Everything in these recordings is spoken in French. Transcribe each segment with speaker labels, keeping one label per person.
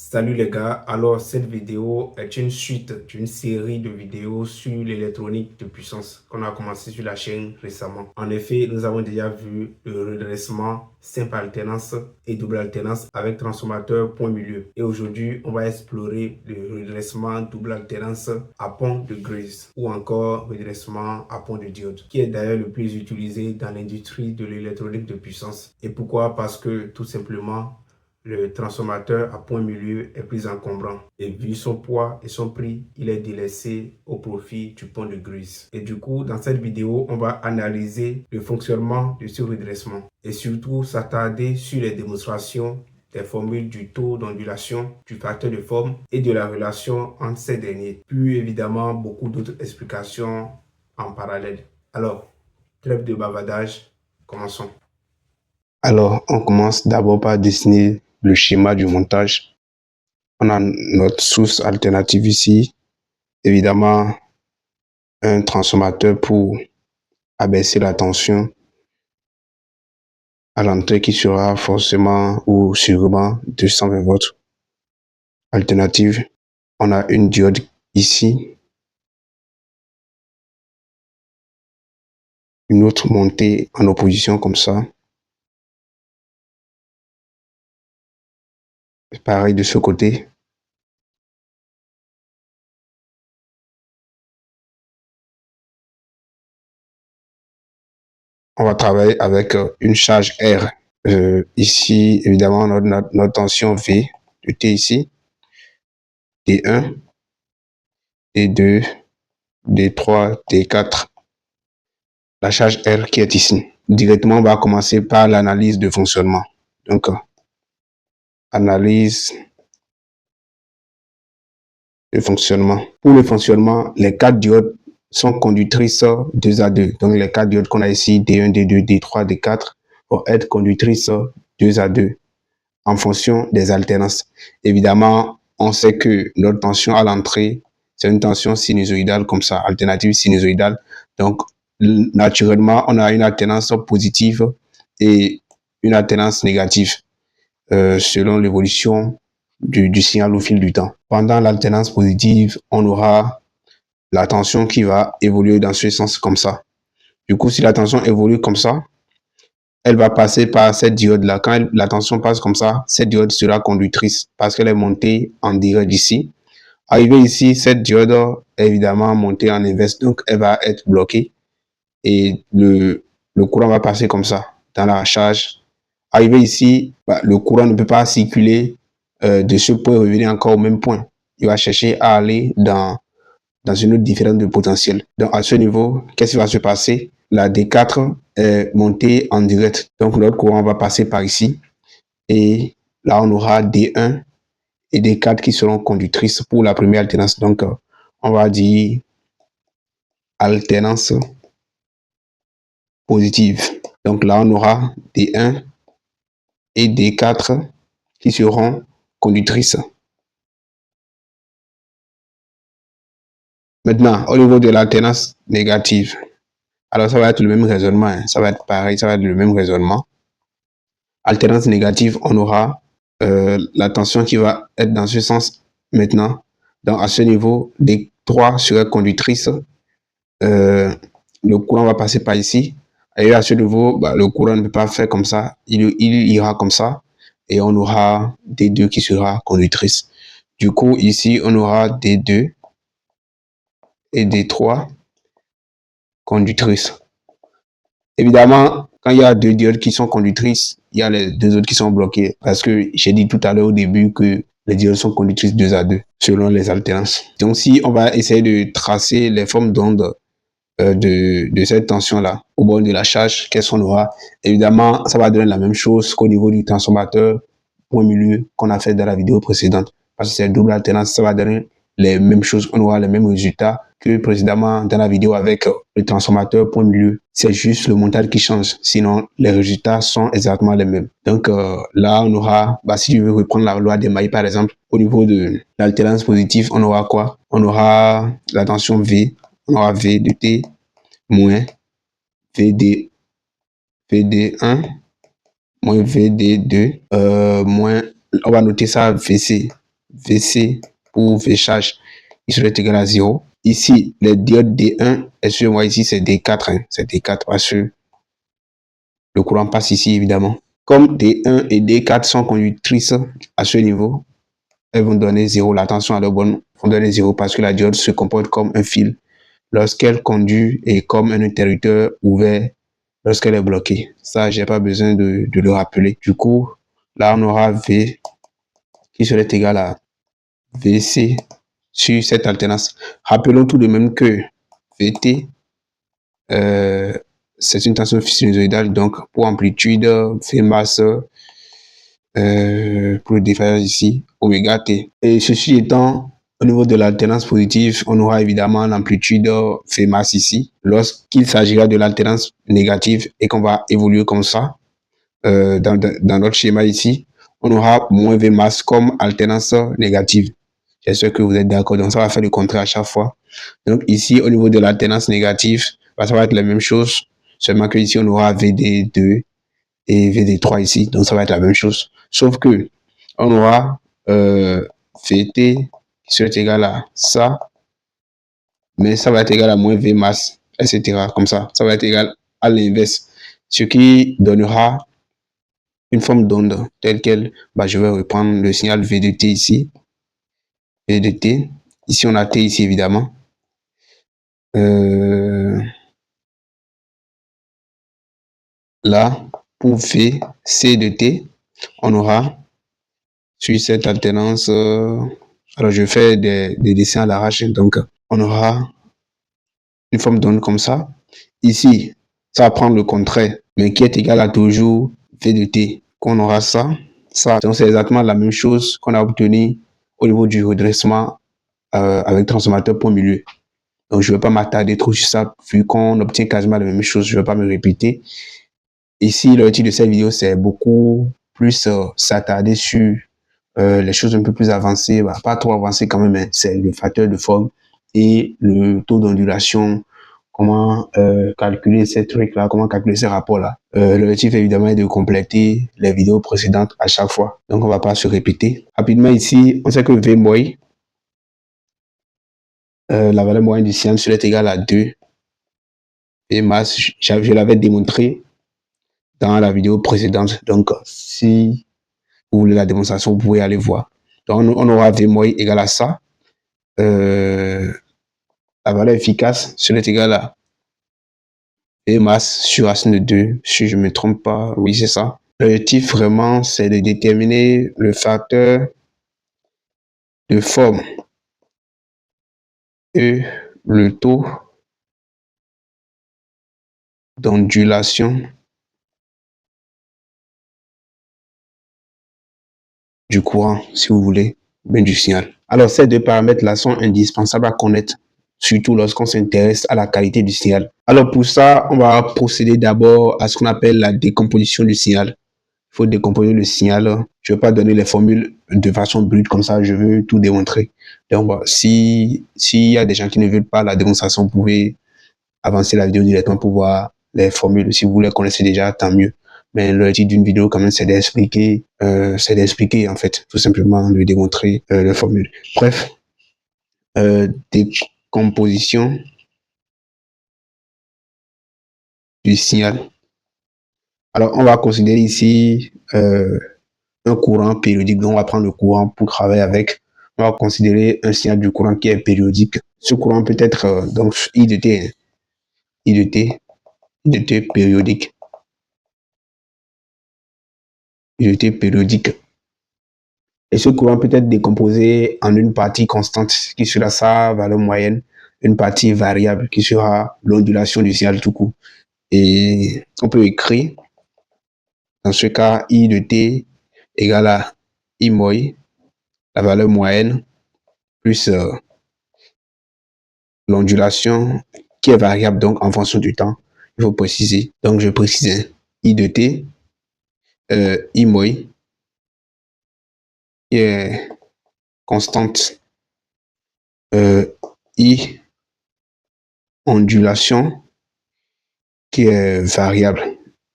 Speaker 1: Salut les gars, alors cette vidéo est une suite d'une série de vidéos sur l'électronique de puissance qu'on a commencé sur la chaîne récemment. En effet, nous avons déjà vu le redressement simple alternance et double alternance avec transformateur point milieu. Et aujourd'hui, on va explorer le redressement double alternance à pont de Grace ou encore redressement à pont de diode, qui est d'ailleurs le plus utilisé dans l'industrie de l'électronique de puissance. Et pourquoi? Parce que tout simplement, le transformateur à point milieu est plus encombrant et vu son poids et son prix, il est délaissé au profit du pont de Grace. Et du coup, dans cette vidéo, on va analyser le fonctionnement de ce redressement et surtout s'attarder sur les démonstrations des formules du taux d'ondulation, du facteur de forme et de la relation entre ces derniers. Puis évidemment, beaucoup d'autres explications en parallèle. Alors, trêve de bavardage, commençons.
Speaker 2: Alors, on commence d'abord par dessiner le schéma du montage. On a notre source alternative ici. Évidemment, un transformateur pour abaisser la tension à l'entrée qui sera forcément ou sûrement 220 volts. Alternative, on a une diode ici. Une autre montée en opposition comme ça. Pareil de ce côté. On va travailler avec une charge R. Ici, évidemment, notre tension V de T ici. D1, D2, D3, D4. La charge R qui est ici. Directement, on va commencer par l'analyse de fonctionnement. Donc, analyse de fonctionnement. Pour le fonctionnement, les 4 diodes sont conductrices 2 à 2. Donc, les 4 diodes qu'on a ici, D1, D2, D3, D4, vont être conductrices 2 à 2 en fonction des alternances. Évidemment, on sait que notre tension à l'entrée, c'est une tension sinusoïdale comme ça, alternative sinusoïdale. Donc, naturellement, on a une alternance positive et une alternance négative selon l'évolution du signal au fil du temps. Pendant l'alternance positive, on aura la tension qui va évoluer dans ce sens comme ça. Du coup, si la tension évolue comme ça, elle va passer par cette diode-là. Quand la tension passe comme ça, cette diode sera conductrice parce qu'elle est montée en direct ici. Arrivé ici, cette diode est évidemment montée en inverse, donc elle va être bloquée et le courant va passer comme ça dans la charge. Arrivé ici, le courant ne peut pas circuler de ce point et revenir encore au même point. Il va chercher à aller dans une autre différence de potentiel. Donc à ce niveau, qu'est-ce qui va se passer? La D4 est montée en direct. Donc notre courant va passer par ici. Et là, on aura D1 et D4 qui seront conductrices pour la première alternance. Donc, on va dire alternance positive. Donc là, on aura D1 et D4 qui seront conductrices. Maintenant, au niveau de l'alternance négative, alors ça va être le même raisonnement, hein. Ça va être pareil, ça va être le même raisonnement. Alternance négative, on aura la tension qui va être dans ce sens maintenant. Donc à ce niveau, D3 serait conductrice. Le courant va passer par ici. Et à ce niveau, le courant ne peut pas faire comme ça. Il ira comme ça. Et on aura D2 qui sera conductrice. Du coup, ici, on aura D2 et D3 conductrices. Évidemment, quand il y a deux diodes qui sont conductrices, il y a les deux autres qui sont bloquées. Parce que j'ai dit tout à l'heure au début que les diodes sont conductrices 2 à 2 selon les alternances. Donc, si on va essayer de tracer les formes d'ondes de cette tension-là au bord de la charge, qu'est-ce qu'on aura? Évidemment, ça va donner la même chose qu'au niveau du transformateur point milieu qu'on a fait dans la vidéo précédente. Parce que c'est double alternance, ça va donner les mêmes choses, on aura les mêmes résultats que précédemment dans la vidéo avec le transformateur point milieu. C'est juste le montage qui change, sinon les résultats sont exactement les mêmes. Donc là, on aura, si tu veux reprendre la loi des mailles par exemple, au niveau de l'alternance positive, on aura quoi? On aura la tension V, on aura V de T moins VD1 moins VD2 moins, on va noter ça VC. VC pour V charge, il serait égal à 0. Ici, les diodes D1, excusez-moi, ici c'est D4, hein, c'est D4 parce que le courant passe ici évidemment. Comme D1 et D4 sont conductrices à ce niveau, elles vont donner 0. La tension à leur bonne vont donner 0 parce que la diode se comporte comme un fil lorsqu'elle conduit et comme un interrupteur ouvert lorsqu'elle est bloquée. Ça, j'ai pas besoin de le rappeler. Du coup, là, on aura V qui serait égal à VC sur cette alternance. Rappelons tout de même que VT, c'est une tension sinusoïdale, donc pour amplitude, V masse, pour le déphasage ici, oméga t. Et ceci étant, au niveau de l'alternance positive, on aura évidemment l'amplitude V masse ici. Lorsqu'il s'agira de l'alternance négative et qu'on va évoluer comme ça, dans notre schéma ici, on aura moins V masse comme alternance négative. J'espère que vous êtes d'accord. Donc, ça va faire le contraire à chaque fois. Donc, ici, au niveau de l'alternance négative, ça va être la même chose. Seulement que ici, on aura VD2 et VD3 ici. Donc, ça va être la même chose. Sauf que, on aura VT qui serait égal à ça. Mais ça va être égal à moins V masse, etc. Comme ça. Ça va être égal à l'inverse. Ce qui donnera une forme d'onde telle quelle, je vais reprendre le signal V de T ici. V de T. Ici, on a T ici, évidemment. Là, pour V, C de T, on aura sur cette alternance, alors je fais des dessins à l'arrache, donc on aura une forme d'onde comme ça. Ici, ça va prendre le contraire, mais qui est égal à toujours V de T. Qu'on aura ça. Donc c'est exactement la même chose qu'on a obtenu au niveau du redressement avec transformateur point milieu. Donc je ne vais pas m'attarder trop sur ça, vu qu'on obtient quasiment la même chose, je ne vais pas me répéter. Ici, l'objectif de cette vidéo, c'est beaucoup plus s'attarder sur les choses un peu plus avancées, pas trop avancées quand même, mais c'est le facteur de forme et le taux d'ondulation, comment calculer ces trucs-là, comment calculer ces rapports-là. L'objectif, évidemment, est de compléter les vidéos précédentes à chaque fois. Donc, on ne va pas se répéter. Rapidement, ici, on sait que V moy, la valeur moyenne du signal serait égale à 2. V masse, je l'avais démontré dans la vidéo précédente. Donc, si vous voulez la démonstration, vous pouvez aller voir. Donc, on aura V moy égal à ça. La valeur efficace serait égale à V masse sur racine de 2, si je ne me trompe pas. Oui, c'est ça. L'objectif vraiment, c'est de déterminer le facteur de forme et le taux d'ondulation du courant, si vous voulez, bien du signal. Alors, ces deux paramètres-là sont indispensables à connaître, surtout lorsqu'on s'intéresse à la qualité du signal. Alors, pour ça, on va procéder d'abord à ce qu'on appelle la décomposition du signal. Il faut décomposer le signal. Je ne vais pas donner les formules de façon brute comme ça, je veux tout démontrer. Donc, s'il y a des gens qui ne veulent pas la démonstration, vous pouvez avancer la vidéo directement pour voir les formules. Si vous les connaissez déjà, tant mieux. Mais le titre d'une vidéo, quand même, c'est d'expliquer en fait, tout simplement, de démontrer les formules. Bref, décomposition du signal. Alors, on va considérer ici un courant périodique. Donc, on va prendre le courant pour travailler avec. On va considérer un signal du courant qui est périodique. Ce courant peut être donc I de T, I de T périodique. I de T périodique. Et ce courant peut être décomposé en une partie constante qui sera sa valeur moyenne, une partie variable qui sera l'ondulation du signal tout court. Et on peut écrire, dans ce cas, I de T égale à I moy, la valeur moyenne, plus l'ondulation qui est variable donc en fonction du temps. Il faut préciser. Donc je précise I de T, I moy, qui est constante, I ondulation qui est variable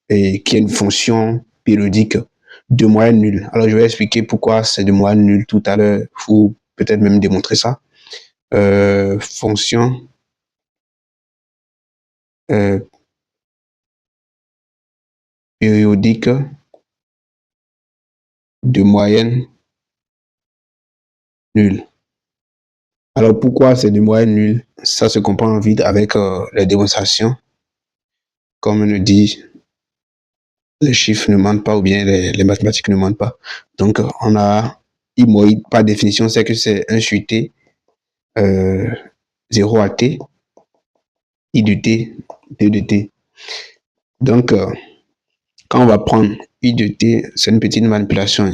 Speaker 2: et qui est une fonction périodique de moyenne nulle. Alors, je vais expliquer pourquoi c'est de moyenne nulle tout à l'heure, ou peut-être même démontrer ça. Fonction périodique de moyenne nulle. Alors, pourquoi c'est de moyenne nulle? Ça se comprend vite avec les démonstrations. Comme on le dit, les chiffres ne mentent pas ou bien les mathématiques ne mentent pas. Donc, on a I moins I, par définition, c'est que c'est 1 sur T, 0 à T, I de T, 2 de T. Donc, quand on va prendre I de T, c'est une petite manipulation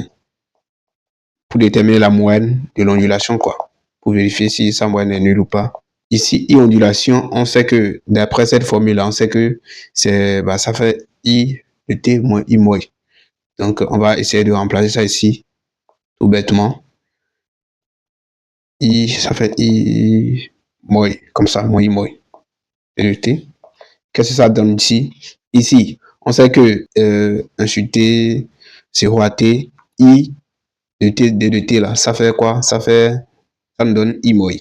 Speaker 2: pour déterminer la moyenne de l'ondulation, quoi, pour vérifier si sa moyenne est nulle ou pas. Ici, I ondulation, on sait que, d'après cette formule-là, on sait que ça fait I de T moins I moins. Donc, on va essayer de remplacer ça ici, tout bêtement. I, ça fait I moins, comme ça, moins I moins. Et de T. Qu'est-ce que ça donne ici? Ici, on sait que 1 sur T, 0 à T, I de T, D de T, là, ça fait quoi? Ça nous donne I moins.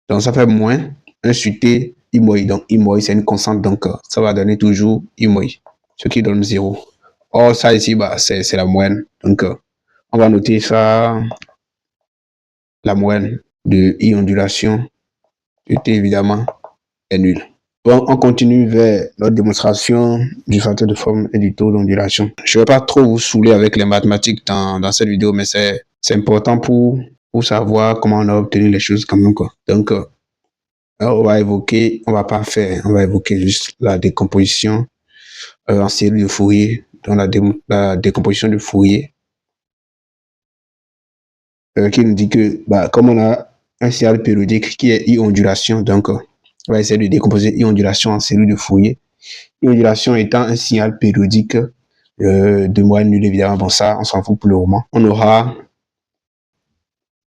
Speaker 2: Donc, ça fait moins 1 sur T, I moins. Donc, I moins, c'est une constante. Donc, ça va donner toujours I moins, ce qui donne 0. Or, ça ici, c'est la moyenne. Donc, on va noter ça, la moyenne de I ondulation de T, évidemment, est nulle. Bon, on continue vers notre démonstration du facteur de forme et du taux d'ondulation. Je ne vais pas trop vous saouler avec les mathématiques dans cette vidéo, mais c'est important pour savoir comment on a obtenu les choses quand même, quoi. Donc, on va évoquer juste la décomposition en série de Fourier, dans la décomposition de Fourier, qui nous dit que, comme on a un signal périodique qui est I ondulation, donc on va essayer de décomposer I ondulation en série de Fourier. I ondulation étant un signal périodique de moyenne nulle, évidemment, bon ça, on s'en fout pour le moment. On aura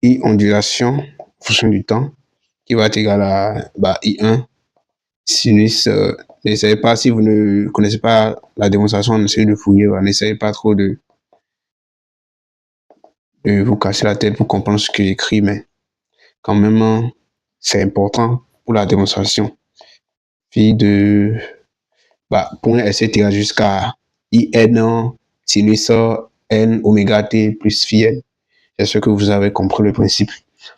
Speaker 2: I ondulation, en fonction du temps, qui va être égal à I1 sinus. N'essayez pas, si vous ne connaissez pas la démonstration en série de Fourier, n'essayez pas trop de vous casser la tête pour comprendre ce que j'écris, mais quand même, c'est important pour la démonstration. Puis de point, etc. jusqu'à IN sinus N oméga T plus phi N. J'espère que vous avez compris le principe.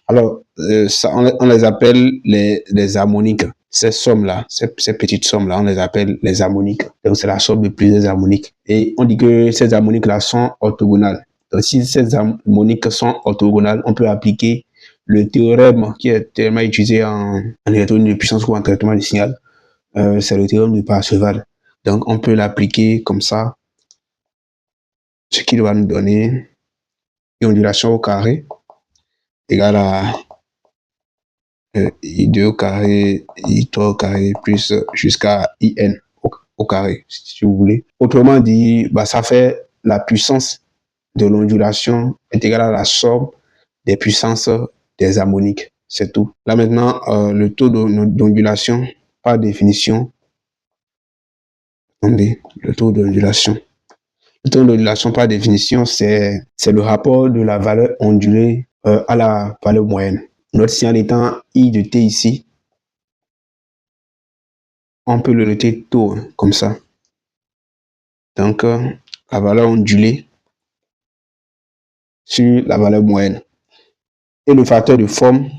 Speaker 2: Alors, ça, on les appelle les harmoniques. Ces sommes-là, ces petites sommes-là, on les appelle les harmoniques. Donc, c'est la somme de plusieurs harmoniques. Et on dit que ces harmoniques-là sont orthogonales. Donc, si ces harmoniques sont orthogonales, on peut appliquer le théorème qui est tellement utilisé en électronique de puissance ou en traitement du signal. C'est le théorème de Parseval. Donc, on peut l'appliquer comme ça, ce qui va nous donner une ondulation au carré égale à I2 au carré, I3 au carré, plus jusqu'à IN au carré, si vous voulez. Autrement dit, ça fait la puissance de l'ondulation est égale à la somme des puissances des harmoniques. C'est tout. Là maintenant, le taux d'ondulation, par définition, attendez, le taux d'ondulation. Le taux d'ondulation, par définition, c'est le rapport de la valeur ondulée à la valeur moyenne. Notre signal étant I de T ici, on peut le noter taux, comme ça. Donc, la valeur ondulée sur la valeur moyenne. Et le facteur de forme,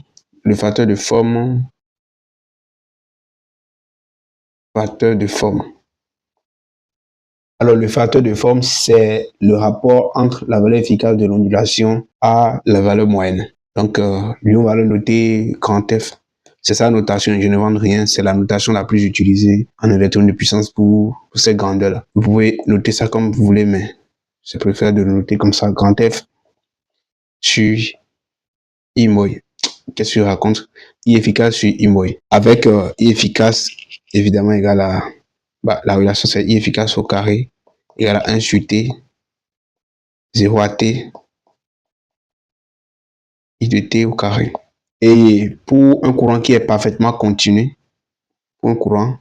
Speaker 2: Alors, le facteur de forme, c'est le rapport entre la valeur efficace de l'ondulation à la valeur moyenne. Donc, lui, on va le noter grand F. C'est sa notation, je ne vends rien, c'est la notation la plus utilisée en électronique de puissance pour ces grandeurs-là. Vous pouvez noter ça comme vous voulez, mais je préfère de le noter comme ça, grand F sur I moins. Qu'est-ce que je raconte? I efficace sur I moins. Avec I efficace, évidemment, égal à la relation, c'est I efficace au carré égale à 1 sur T, 0 à T, I de T au carré. Et pour un courant qui est parfaitement continu, pour un courant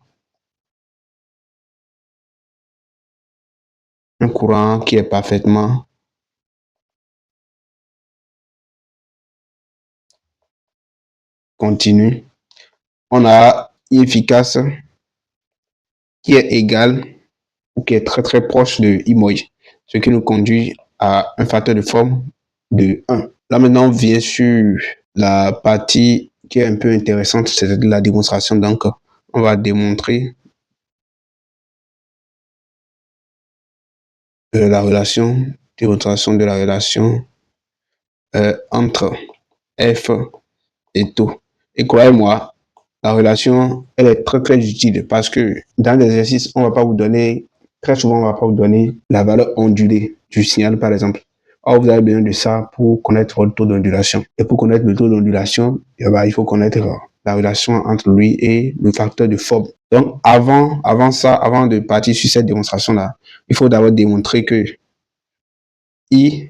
Speaker 2: un courant qui est parfaitement continu. On a I efficace qui est égal ou qui est très très proche de I moins, ce qui nous conduit à un facteur de forme de 1. Là maintenant, on vient sur la partie qui est un peu intéressante, c'est la démonstration. Donc, on va démontrer la relation, démonstration de la relation entre F et taux. Et croyez-moi, la relation, elle est très très utile parce que dans l'exercice, on va pas vous donner, très souvent, on va pas vous donner la valeur ondulée du signal, par exemple. Or, vous avez besoin de ça pour connaître votre taux d'ondulation. Et pour connaître le taux d'ondulation, il faut connaître la relation entre lui et le facteur de forme. Donc, avant ça, avant de partir sur cette démonstration-là, il faut d'abord démontrer que I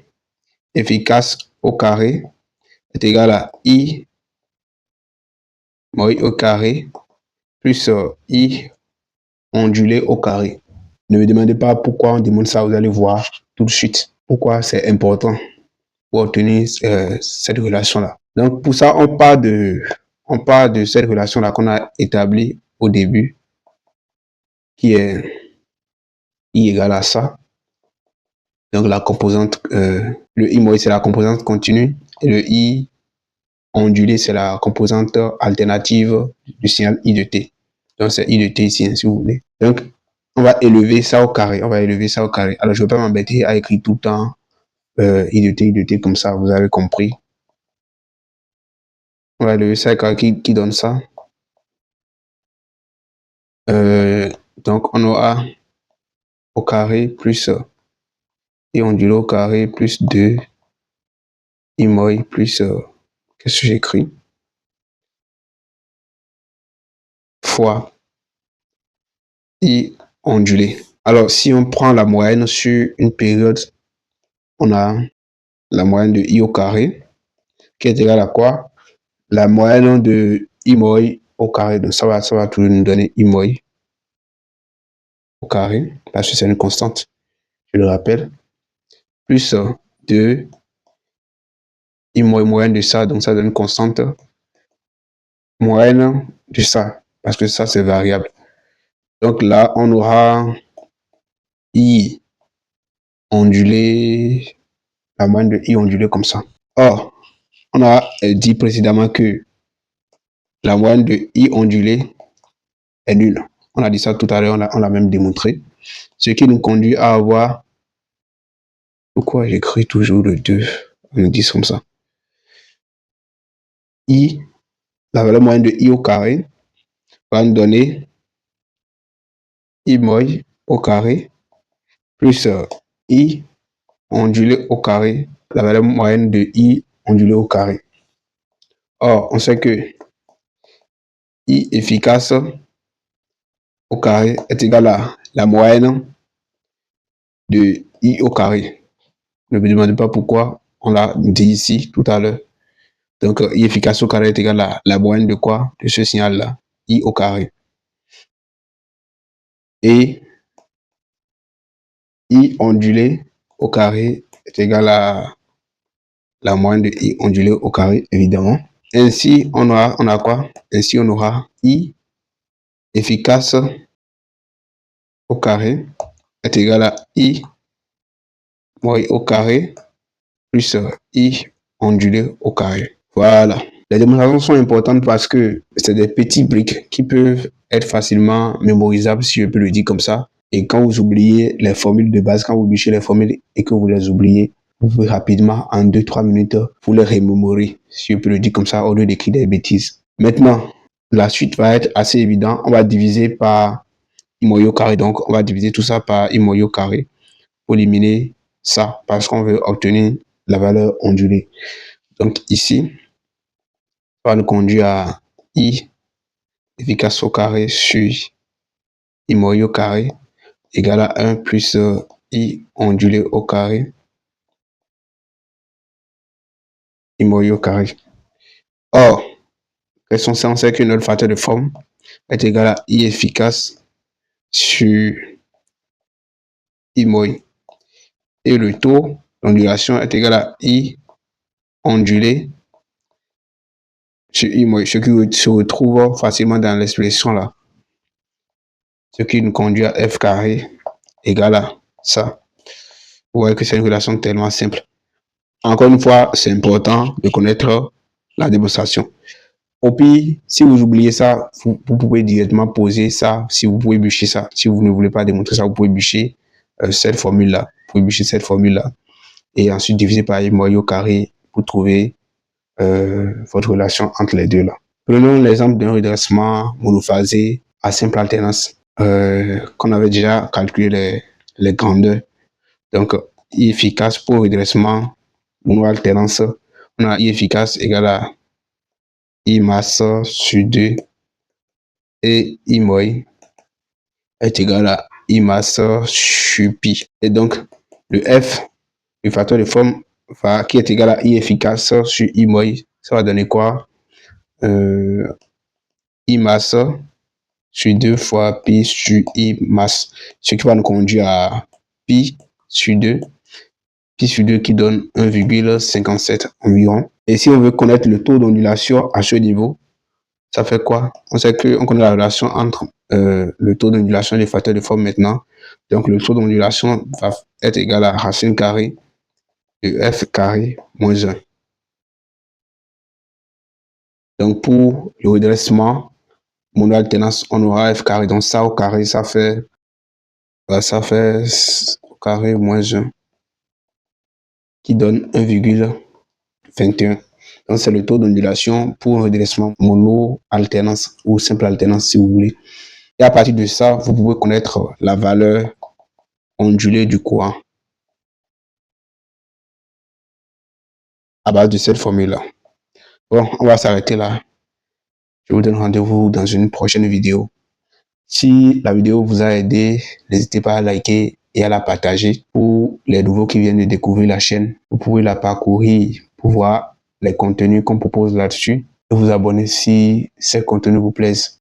Speaker 2: efficace au carré est égal à I moins I au carré plus I ondulé au carré. Ne me demandez pas pourquoi on demande ça, vous allez voir tout de suite pourquoi c'est important pour obtenir cette relation-là. Donc pour ça, on part de cette relation-là qu'on a établie au début, qui est I égale à ça. Donc la composante, le I moins c'est la composante continue et le I ondulé c'est la composante alternative du signal I de t. Donc c'est I de t ici, hein, si vous voulez. Donc on va élever ça au carré. On va élever ça au carré. Alors je ne vais pas m'embêter à écrire tout le temps I de t comme ça, vous avez compris. On va élever ça au carré qui donne ça. Donc on aura au carré plus I ondulé au carré plus 2 I moins plus qu'est-ce que j'écris fois I ondulé. Alors si on prend la moyenne sur une période, on a la moyenne de I au carré qui est égale à quoi? La moyenne de I moins au carré. Donc ça va toujours nous donner I moins au carré parce que c'est une constante, je le rappelle, plus 2 I moins moyenne de ça, donc ça donne une constante moyenne de ça parce que ça c'est variable. Donc là on aura I ondulé, la moyenne de I ondulé comme ça. Or on a dit précédemment que la moyenne de I ondulé est nulle. On a dit ça tout à l'heure, on l'a même démontré. Ce qui nous conduit à avoir... Pourquoi j'écris toujours le 2 en 10 comme ça? I, la valeur moyenne de I au carré va nous donner I moins au carré plus I ondulé au carré, la valeur moyenne de I ondulé au carré. Or, on sait que I efficace au carré est égal à la moyenne de I au carré. Ne me demandez pas pourquoi, on l'a dit ici tout à l'heure. Donc, I efficace au carré est égal à la moyenne de quoi? De ce signal-là, I au carré. Et I ondulé au carré est égal à la moyenne de I ondulé au carré, évidemment. Ainsi, on a quoi? Ainsi, on aura I efficace au carré est égal à I moins au carré plus I ondulé au carré. Voilà. Les démonstrations sont importantes parce que c'est des petits briques qui peuvent être facilement mémorisables, si je peux le dire comme ça. Et quand vous oubliez les formules de base, quand vous bûchez les formules et que vous les oubliez, vous pouvez rapidement, en 2-3 minutes, vous les remémorer, si je peux le dire comme ça, au lieu d'écrire des bêtises. Maintenant, la suite va être assez évidente. On va diviser par I moins au carré. Donc, on va diviser tout ça par I moins au carré pour éliminer ça, parce qu'on veut obtenir la valeur ondulée. Donc, ici, ça va nous conduire à I efficace au carré sur I moins au carré égale à 1 plus I ondulé au carré I moins au carré. Or, question C, on sait que notre facteur de forme est égal à I efficace sur I moins. Et le taux d'ondulation est égal à I ondulé sur I moyen, ce qui se retrouve facilement dans l'expression là. Ce qui nous conduit à F carré égale à ça. Vous voyez que c'est une relation tellement simple. Encore une fois, c'est important de connaître la démonstration. Au pire, si vous oubliez ça, vous pouvez directement poser ça, si vous pouvez bûcher ça. Si vous ne voulez pas démontrer ça, vous pouvez bûcher cette formule-là. Vous pouvez bûcher cette formule-là. Et ensuite diviser par I moyen au carré pour trouver votre relation entre les deux là. Prenons l'exemple d'un redressement monophasé à simple alternance qu'on avait déjà calculé les grandeurs. Donc, I efficace pour redressement mono-alternance, on a I efficace égale à I masse sur 2 et I moyen est égal à I masse sur pi. Et donc, le F, le facteur de forme qui est égal à I efficace sur I moyen, ça va donner quoi? I masse sur 2 fois pi sur I masse, ce qui va nous conduire à pi sur 2 qui donne 1,57 environ. Et si on veut connaître le taux d'ondulation à ce niveau, ça fait quoi? On sait qu'on connaît la relation entre le taux d'ondulation et les facteurs de forme maintenant. Donc le taux d'ondulation va être égal à racine carrée de F carré moins 1. Donc pour le redressement mono-alternance, on aura F carré. Donc ça au carré, ça fait au carré moins 1 qui donne 1,21. Donc c'est le taux d'ondulation pour un redressement mono-alternance ou simple alternance si vous voulez. Et à partir de ça, vous pouvez connaître la valeur ondulée du courant à base de cette formule-là. Bon, on va s'arrêter là. Je vous donne rendez-vous dans une prochaine vidéo. Si la vidéo vous a aidé, n'hésitez pas à liker et à la partager. Pour les nouveaux qui viennent de découvrir la chaîne, vous pouvez la parcourir pour voir les contenus qu'on propose là-dessus et vous abonner si ces contenus vous plaisent.